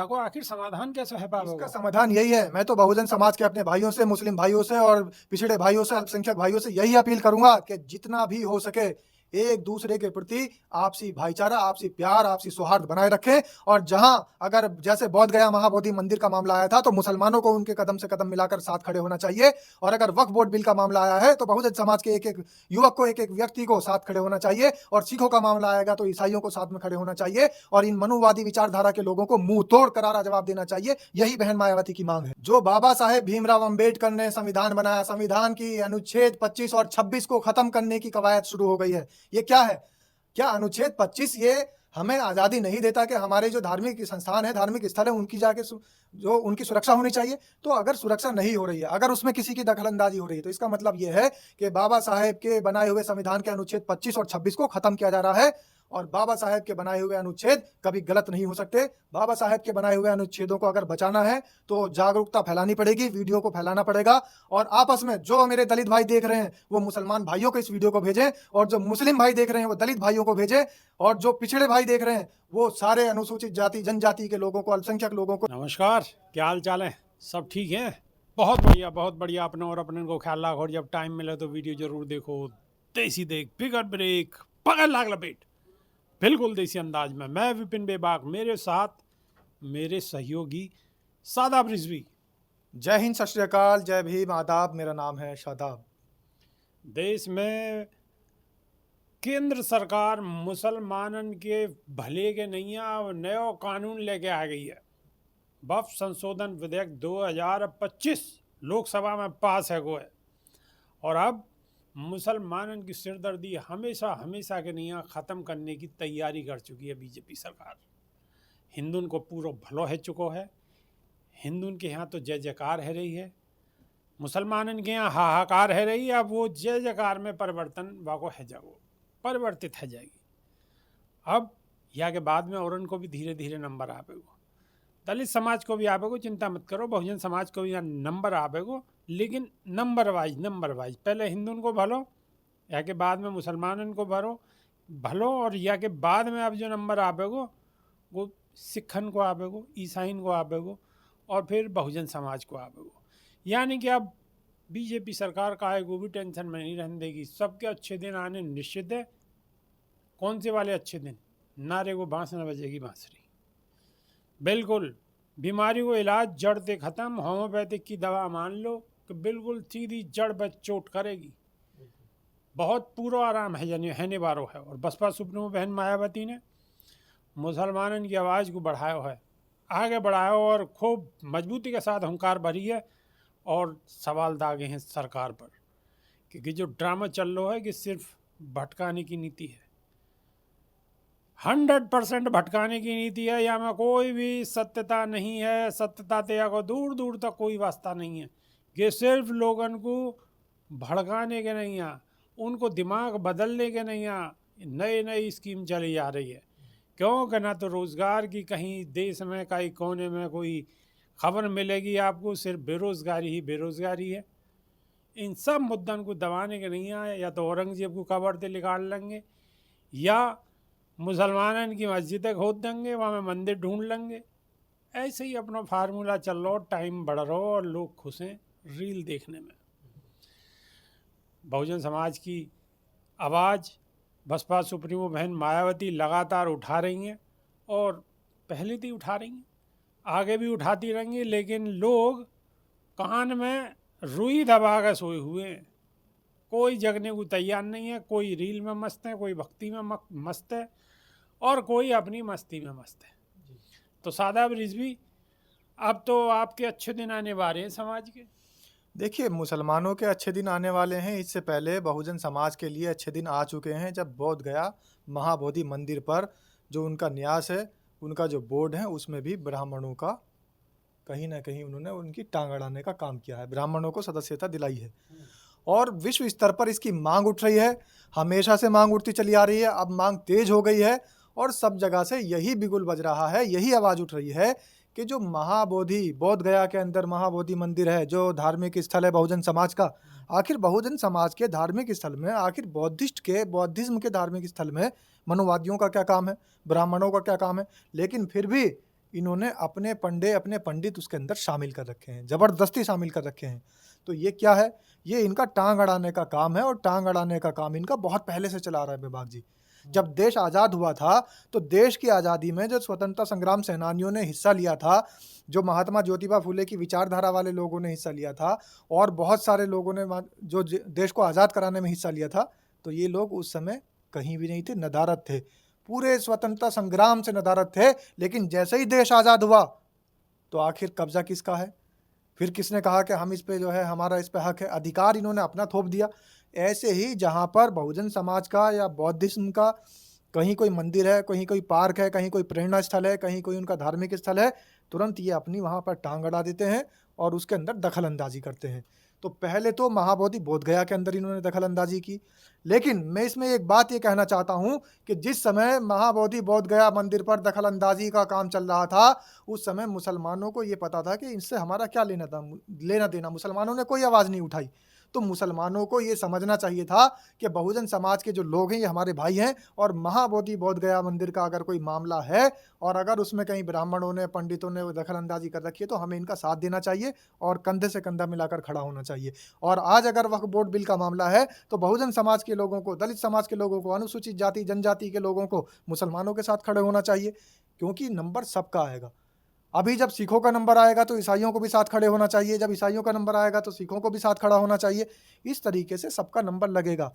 को आखिर समाधान कैसे है पावे इसका वो? समाधान यही है। मैं तो बहुजन समाज के अपने भाइयों से, मुस्लिम भाइयों से और पिछड़े भाइयों से, अल्पसंख्यक भाइयों से यही अपील करूंगा कि जितना भी हो सके एक दूसरे के प्रति आपसी भाईचारा, आपसी प्यार, आपसी सौहार्द बनाए रखें। और जहां अगर जैसे बोध गया महाबोधि मंदिर का मामला आया था तो मुसलमानों को उनके कदम से कदम मिलाकर साथ खड़े होना चाहिए। और अगर वक्फ बोर्ड बिल का मामला आया है तो बहुजन समाज के एक एक युवक को, एक एक व्यक्ति को साथ खड़े होना चाहिए। और सिखों का मामला आएगा तो ईसाइयों को साथ में खड़े होना चाहिए। और इन मनुवादी विचारधारा के लोगों को मुंह तोड़ करारा जवाब देना चाहिए। यही बहन मायावती की मांग है। जो बाबा साहेब भीमराव अंबेडकर ने संविधान बनाया, संविधान की अनुच्छेद 25 और 26 को खत्म करने की कवायद शुरू हो गई है। ये क्या है? क्या अनुच्छेद 25 ये हमें आज़ादी नहीं देता कि हमारे जो धार्मिक संस्थान है, धार्मिक स्थल है, उनकी जाके जो उनकी सुरक्षा होनी चाहिए? तो अगर सुरक्षा नहीं हो रही है, अगर उसमें किसी की दखलंदाजी हो रही है, तो इसका मतलब ये है कि बाबा साहेब के बनाए हुए संविधान के अनुच्छेद 25 और 26 को खत्म किया जा रहा है। और बाबा साहेब के बनाए हुए अनुच्छेद कभी गलत नहीं हो सकते। बाबा साहेब के बनाए हुए अनुच्छेदों को अगर बचाना है तो जागरूकता फैलानी पड़ेगी, वीडियो को फैलाना पड़ेगा। और आपस में जो मेरे दलित भाई देख रहे हैं वो मुसलमान भाइयों को इस वीडियो को भेजें, और जो मुस्लिम भाई देख रहे हैं वो दलित भाइयों को भेजें, और जो पिछड़े भाई देख रहे हैं वो सारे अनुसूचित जाति जनजाति के लोगों को, अल्पसंख्यक लोगों को। नमस्कार, क्या हाल चाल है? सब ठीक है? बहुत बढ़िया, बहुत बढ़िया। अपने और अपने को ख्याल रखो और जब टाइम मिले तो वीडियो जरूर देखो। देसी देख, बिगर ब्रेक, पकड़ लाग लपेट, बिल्कुल देसी अंदाज में। मैं विपिन बेबाक, मेरे साथ मेरे सहयोगी सादाब रिजवी। जय हिंद, सत श्री अकाल, जय भीम, आदाब। मेरा नाम है शादाब। देश में केंद्र सरकार मुसलमानन के भले के नहीं है, नया कानून लेके आ गई है। वक्फ संशोधन विधेयक 2025 लोकसभा में पास है गो है। और अब मुसलमानन की सिरदर्दी हमेशा हमेशा के नहीं ख़त्म करने की तैयारी कर चुकी है बीजेपी सरकार। हिंदुन को पूरा भलो है चुको है। हिंदुन के यहाँ तो जय जयकार है रही है, मुसलमानन के यहाँ हाहाकार है रही है। अब वो जय जयकार में परिवर्तन वाको है जाओ, परिवर्तित है जाएगी। अब या के बाद में और उनको भी धीरे धीरे नंबर आवेगो, दलित समाज को भी आवेगो, चिंता मत करो। बहुजन समाज को भी यहाँ नंबर आवेगो, लेकिन नंबर वाइज पहले हिंदुओं को भलो, या के बाद में मुसलमानों को भलो, और या के बाद में अब जो नंबर आवेगो वो सिखन को आवेगो, ईसाइन को आवेगो, और फिर बहुजन समाज को आवेगो। यानी कि अब बीजेपी सरकार का को भी टेंशन में नहीं रहने देगी। सबके अच्छे दिन आने निश्चित है। कौन से वाले अच्छे दिन? नारे को बांस न बजेगी बांसुरी। बिल्कुल, बीमारी को इलाज जड़ से ख़त्म। होम्योपैथिक की दवा मान लो कि बिल्कुल सीधी जड़ पर चोट करेगी। बहुत पूरा आराम है यानी है निवारो है। और बसपा सुप्रीमो बहन मायावती ने मुसलमानों की आवाज़ को बढ़ाया है, आगे बढ़ाया, और खूब मजबूती के साथ हुंकार भरी है। और सवाल दागे हैं सरकार पर, क्योंकि जो ड्रामा चल रहा है कि सिर्फ भटकाने की नीति है, 100% भटकाने की नीति है। या में कोई भी सत्यता नहीं है, सत्यता तया को दूर दूर तक कोई वास्ता नहीं है। कि सिर्फ लोगन को भड़काने के नहीं है, उनको दिमाग बदलने के नहीं है। नई नई स्कीम चली आ रही है। क्यों कि ना तो रोज़गार की कहीं देश में कहीं कोने में कोई खबर मिलेगी आपको, सिर्फ बेरोज़गारी ही बेरोज़गारी है। इन सब मुद्दों को दबाने के नहीं आए। या तो औरंगजेब को कबर से निकाल लेंगे, या मुसलमानों की मस्जिदें खोद देंगे, वहाँ में मंदिर ढूंढ लेंगे। ऐसे ही अपना फार्मूला चल रहा, टाइम बढ़ रहा और लोग खुश हैं रील देखने में। बहुजन समाज की आवाज़ बसपा सुप्रीमो बहन मायावती लगातार उठा रही हैं, और पहले भी उठा रही हैं, आगे भी उठाती रहेंगी। लेकिन लोग कान में रुई दबा कर सोए हुए हैं। कोई जगने को तैयार नहीं है। कोई रील में मस्त है, कोई भक्ति में मस्त है, और कोई अपनी मस्ती में मस्त है। तो सादाब रिजवी, अब तो आपके अच्छे दिन आने वाले हैं समाज के। देखिए, मुसलमानों के अच्छे दिन आने वाले हैं। इससे पहले बहुजन समाज के लिए अच्छे दिन आ चुके हैं, जब बोध गया महाबोधि मंदिर पर जो उनका न्यास है, उनका जो बोर्ड है, उसमें भी ब्राह्मणों का कहीं ना कहीं उन्होंने उनकी टांग अड़ाने का काम किया है, ब्राह्मणों को सदस्यता दिलाई है। और विश्व स्तर पर इसकी मांग उठ रही है। हमेशा से मांग उठती चली आ रही है, अब मांग तेज हो गई है। और सब जगह से यही बिगुल बज रहा है, यही आवाज़ उठ रही है कि जो महाबोधि, बोध गया के अंदर महाबोधि मंदिर है, जो धार्मिक स्थल है बहुजन समाज का, आखिर बहुजन समाज के धार्मिक स्थल में, आखिर बौद्धिज्म के धार्मिक स्थल में मनुवादियों का क्या काम है, ब्राह्मणों का क्या काम है? लेकिन फिर भी इन्होंने अपने पंडित उसके अंदर शामिल कर रखे हैं, जबरदस्ती शामिल कर रखे हैं। तो ये क्या है? ये इनका टांग अड़ाने का काम है, और टांग अड़ाने का काम इनका बहुत पहले से चला रहा है विभाग जी। जब देश आज़ाद हुआ था तो देश की आज़ादी में जो स्वतंत्रता संग्राम सेनानियों ने हिस्सा लिया था, जो महात्मा ज्योतिबा फुले की विचारधारा वाले लोगों ने हिस्सा लिया था, और बहुत सारे लोगों ने जो देश को आज़ाद कराने में हिस्सा लिया था, तो ये लोग उस समय कहीं भी नहीं थे, नदारद थे, पूरे स्वतंत्रता संग्राम से नदारद थे। लेकिन जैसे ही देश आज़ाद हुआ तो आखिर कब्जा किसका है? फिर किसने कहा कि हम इस पे जो है, हमारा इस पे हक है? अधिकार इन्होंने अपना थोप दिया। ऐसे ही जहाँ पर बहुजन समाज का या बौद्धिज्म का कहीं कोई मंदिर है, कहीं कोई पार्क है, कहीं कोई प्रेरणा स्थल है, कहीं कोई उनका धार्मिक स्थल है, तुरंत ये अपनी वहाँ पर टांग अड़ा देते हैं और उसके अंदर दखल अंदाजी करते हैं। तो पहले तो महाबोधि बोधगया के अंदर इन्होंने दखल अंदाजी की, लेकिन मैं इसमें एक बात ये कहना चाहता हूँ कि जिस समय महाबोधि बोधगया मंदिर पर दखल अंदाजी का काम चल रहा था, उस समय मुसलमानों को ये पता था कि इससे हमारा क्या लेना देना। मुसलमानों ने कोई आवाज़ नहीं उठाई। तो मुसलमानों को ये समझना चाहिए था कि बहुजन समाज के जो लोग हैं ये हमारे भाई हैं, और महाबोधि बोधगया मंदिर का अगर कोई मामला है और अगर उसमें कहीं ब्राह्मणों ने, पंडितों ने दखल अंदाजी कर रखी है, तो हमें इनका साथ देना चाहिए और कंधे से कंधा मिलाकर खड़ा होना चाहिए। और आज अगर वक्फ बोर्ड बिल का मामला है तो बहुजन समाज के लोगों को, दलित समाज के लोगों को, अनुसूचित जाति जनजाति के लोगों को मुसलमानों के साथ खड़े होना चाहिए, क्योंकि नंबर सबका आएगा। अभी जब सिखों का नंबर आएगा तो ईसाइयों को भी साथ खड़े होना चाहिए, जब ईसाइयों का नंबर आएगा तो सिखों को भी साथ खड़ा होना चाहिए। इस तरीके से सबका नंबर लगेगा।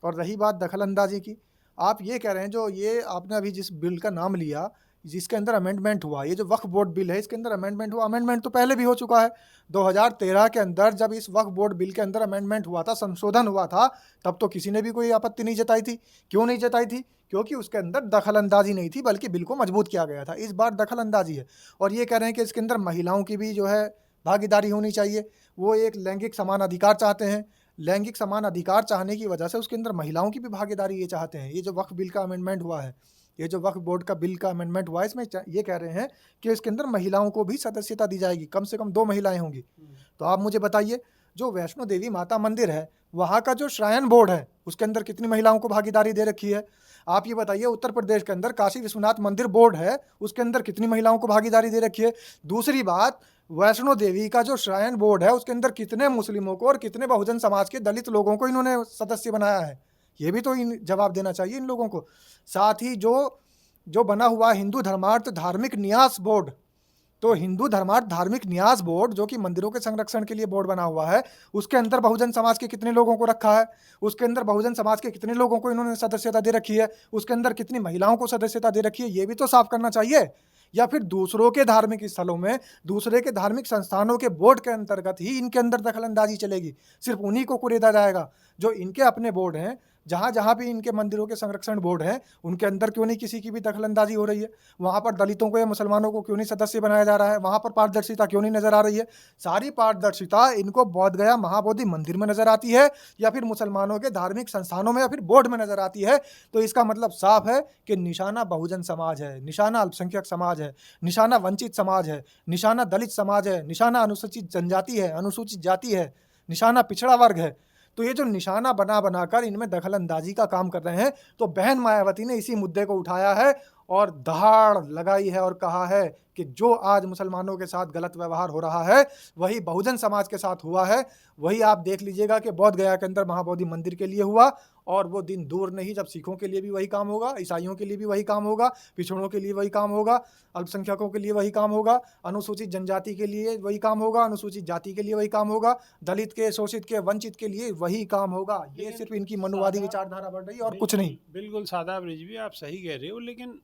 और रही बात दखल अंदाजी की, आप ये कह रहे हैं, जो ये आपने अभी जिस बिल का नाम लिया, जिसके अंदर अमेंडमेंट हुआ, ये जो वक्फ बोर्ड बिल है, इसके अंदर अमेंडमेंट हुआ। अमेंडमेंट तो पहले भी हो चुका है। 2013 के अंदर जब इस वक्फ बोर्ड बिल के अंदर अमेंडमेंट हुआ था, संशोधन हुआ था, तब तो किसी ने भी कोई आपत्ति नहीं जताई थी। क्यों नहीं जताई थी? क्योंकि उसके अंदर दखल अंदाजी नहीं थी, बल्कि बिल को मजबूत किया गया था। इस बार दखल अंदाजी है, और ये कह रहे हैं कि इसके अंदर महिलाओं की भी जो है भागीदारी होनी चाहिए। वो एक लैंगिक समान अधिकार चाहते हैं। लैंगिक समान अधिकार चाहने की वजह से उसके अंदर महिलाओं की भी भागीदारी ये चाहते हैं। ये जो वक्फ बिल का अमेंडमेंट हुआ है, ये जो वक्फ बोर्ड का बिल का अमेंडमेंट हुआ है, इसमें ये कह रहे हैं कि इसके अंदर महिलाओं को भी सदस्यता दी जाएगी, कम से कम 2 महिलाएं होंगी। तो आप मुझे बताइए, जो वैष्णो देवी माता मंदिर है, वहाँ का जो श्राइन बोर्ड है, उसके अंदर कितनी महिलाओं को भागीदारी दे रखी है? आप ये बताइए, उत्तर प्रदेश के अंदर काशी विश्वनाथ मंदिर बोर्ड है, उसके अंदर कितनी महिलाओं को भागीदारी दे रखी है? दूसरी बात, वैष्णो देवी का जो श्राइन बोर्ड है, उसके अंदर कितने मुस्लिमों को और कितने बहुजन समाज के दलित लोगों को इन्होंने सदस्य बनाया है? ये भी तो जवाब देना चाहिए इन लोगों को। साथ ही जो बना हुआ हिंदू धर्मार्थ धार्मिक न्यास बोर्ड, तो हिंदू धर्मार्थ धार्मिक न्यास बोर्ड, जो कि मंदिरों के संरक्षण के लिए बोर्ड बना हुआ है, उसके अंदर बहुजन समाज के कितने लोगों को रखा है? उसके अंदर बहुजन समाज के कितने लोगों को इन्होंने सदस्यता दे रखी है? उसके अंदर कितनी महिलाओं को सदस्यता दे रखी है? ये भी तो साफ करना चाहिए। या फिर दूसरों के धार्मिक स्थलों में, दूसरे के धार्मिक संस्थानों के बोर्ड के अंतर्गत ही इनके अंदर दखल अंदाजी चलेगी? सिर्फ उन्हीं को कुरेदा जाएगा जो इनके अपने बोर्ड हैं, जहाँ जहाँ भी इनके मंदिरों के संरक्षण बोर्ड हैं, उनके अंदर क्यों नहीं किसी की भी दखल अंदाजी हो रही है? वहाँ पर दलितों को या मुसलमानों को क्यों नहीं सदस्य बनाया जा रहा है? वहाँ पर पारदर्शिता क्यों नहीं नजर आ रही है? सारी पारदर्शिता इनको बोधगया महाबोधि मंदिर में नजर आती है, या फिर मुसलमानों के धार्मिक संस्थानों में, या फिर बोर्ड में नजर आती है। तो इसका मतलब साफ है कि निशाना बहुजन समाज है, निशाना अल्पसंख्यक समाज है, निशाना वंचित समाज है, निशाना दलित समाज है, निशाना अनुसूचित जनजाति है, अनुसूचित जाति है, निशाना पिछड़ा वर्ग है। तो ये जो निशाना बना बनाकर इनमें दखल अंदाजी का काम कर रहे हैं, तो बहन मायावती ने इसी मुद्दे को उठाया है और दहाड़ लगाई है और कहा है कि जो आज मुसलमानों के साथ गलत व्यवहार हो रहा है, वही बहुजन समाज के साथ हुआ है। वही आप देख लीजिएगा कि बोध गया के अंदर महाबोधि मंदिर के लिए हुआ, और वो दिन दूर नहीं जब सिखों के लिए भी वही काम होगा, ईसाइयों के लिए भी वही काम होगा, पिछड़ों के लिए वही काम होगा, अल्पसंख्यकों के लिए वही काम होगा, अनुसूचित जनजाति के लिए वही काम होगा, अनुसूचित जाति के लिए वही काम होगा, दलित के, शोषित के, वंचित के लिए वही काम होगा। ये सिर्फ इनकी मनुवादी विचारधारा बढ़ रही है और कुछ नहीं। बिल्कुल सादाब रिजवी, आप सही कह रहे हो, लेकिन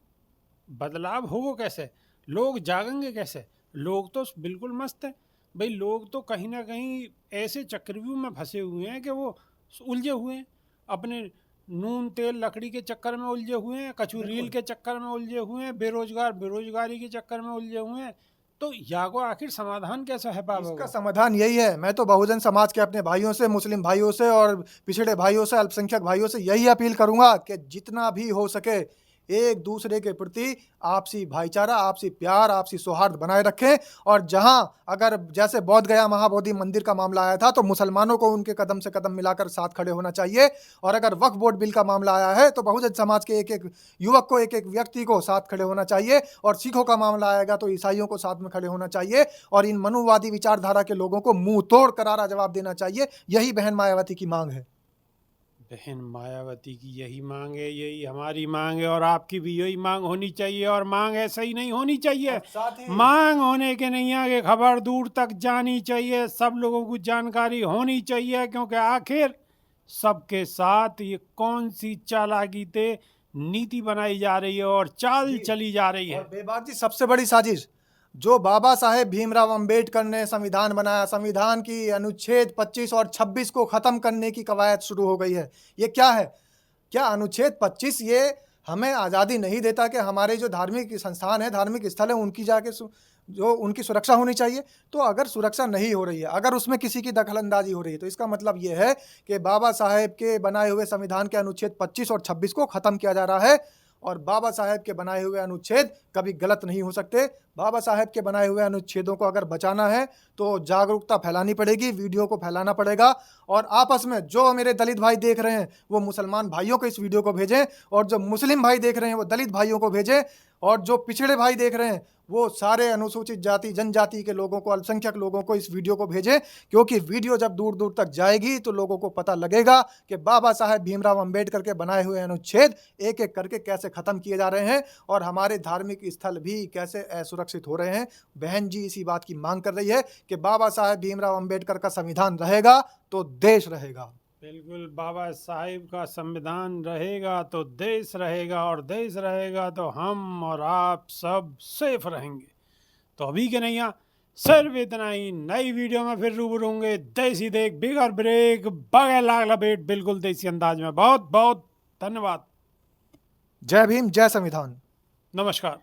बदलाव होगा कैसे? लोग जागेंगे कैसे? लोग तो बिल्कुल मस्त हैं भाई। लोग तो कहीं ना कहीं ऐसे चक्रव्यूह में फंसे हुए हैं कि वो उलझे हुए हैं, अपने नून तेल लकड़ी के चक्कर में उलझे हुए हैं, कचू रील के चक्कर में उलझे हुए हैं, बेरोजगारी के चक्कर में उलझे हुए हैं। तो यागो आखिर समाधान कैसा है पापा? इसका समाधान यही है। मैं तो बहुजन समाज के अपने भाइयों से, मुस्लिम भाइयों से और पिछड़े भाइयों से, अल्पसंख्यक भाइयों से यही अपील करूंगा कि जितना भी हो सके एक दूसरे के प्रति आपसी भाईचारा, आपसी प्यार, आपसी सौहार्द बनाए रखें। और जहां अगर जैसे बोध गया महाबोधि मंदिर का मामला आया था तो मुसलमानों को उनके कदम से कदम मिलाकर साथ खड़े होना चाहिए। और अगर वक्फ बोर्ड बिल का मामला आया है तो बहुजन समाज के एक एक युवक को, एक एक व्यक्ति को साथ खड़े होना चाहिए। और सिखों का मामला आएगा तो ईसाइयों को साथ में खड़े होना चाहिए। और इन मनुवादी विचारधारा के लोगों को मुंह तोड़ करारा जवाब देना चाहिए। यही बहन मायावती की मांग है। बहन मायावती की यही मांग है, यही हमारी मांग है, और आपकी भी यही मांग होनी चाहिए। और मांग ऐसे ही नहीं होनी चाहिए, और साथ ही मांग होने के नहीं आगे खबर दूर तक जानी चाहिए, सब लोगों को जानकारी होनी चाहिए। क्योंकि आखिर सबके साथ ये कौन सी चालाकी से नीति बनाई जा रही है और चाल जी। चली जा रही है। और बेबाक जी, सबसे बड़ी साजिश जो बाबा साहेब भीमराव अंबेडकर ने संविधान बनाया, संविधान की अनुच्छेद 25 और 26 को खत्म करने की कवायद शुरू हो गई है। ये क्या है? क्या अनुच्छेद 25 ये हमें आज़ादी नहीं देता कि हमारे जो धार्मिक संस्थान है, धार्मिक स्थल है, उनकी जाके जो उनकी सुरक्षा होनी चाहिए? तो अगर सुरक्षा नहीं हो रही है, अगर उसमें किसी की दखलंदाजी हो रही है, तो इसका मतलब ये है कि बाबा साहेब के बनाए हुए संविधान के अनुच्छेद 25 और 26 को खत्म किया जा रहा है। और बाबा साहेब के बनाए हुए अनुच्छेद कभी गलत नहीं हो सकते। बाबा साहेब के बनाए हुए अनुच्छेदों को अगर बचाना है तो जागरूकता फैलानी पड़ेगी, वीडियो को फैलाना पड़ेगा। और आपस में जो मेरे दलित भाई देख रहे हैं वो मुसलमान भाइयों को इस वीडियो को भेजें, और जो मुस्लिम भाई देख रहे हैं वो दलित भाइयों को भेजें, और जो पिछड़े भाई देख रहे हैं वो सारे अनुसूचित जाति, जनजाति के लोगों को, अल्पसंख्यक लोगों को इस वीडियो को भेजें। क्योंकि वीडियो जब दूर दूर तक जाएगी तो लोगों को पता लगेगा कि बाबा साहेब भीमराव अंबेडकर के बनाए हुए अनुच्छेद एक एक करके कैसे खत्म किए जा रहे हैं और हमारे धार्मिक स्थल भी कैसे असुरक्षित हो रहे हैं। बहन जी इसी बात की मांग कर रही है कि बाबा साहेब भीमराव अंबेडकर का संविधान रहेगा तो देश रहेगा। बिल्कुल, बाबा साहिब का संविधान रहेगा तो देश रहेगा, और देश रहेगा तो हम और आप सब सेफ रहेंगे। तो अभी के नहीं, सिर्फ इतना ही। नई वीडियो में फिर रूबरू होंगे। देसी देख बिगर ब्रेक बगैर लाग लपेट, बिल्कुल देसी अंदाज में। बहुत बहुत धन्यवाद। जय भीम, जय संविधान। नमस्कार।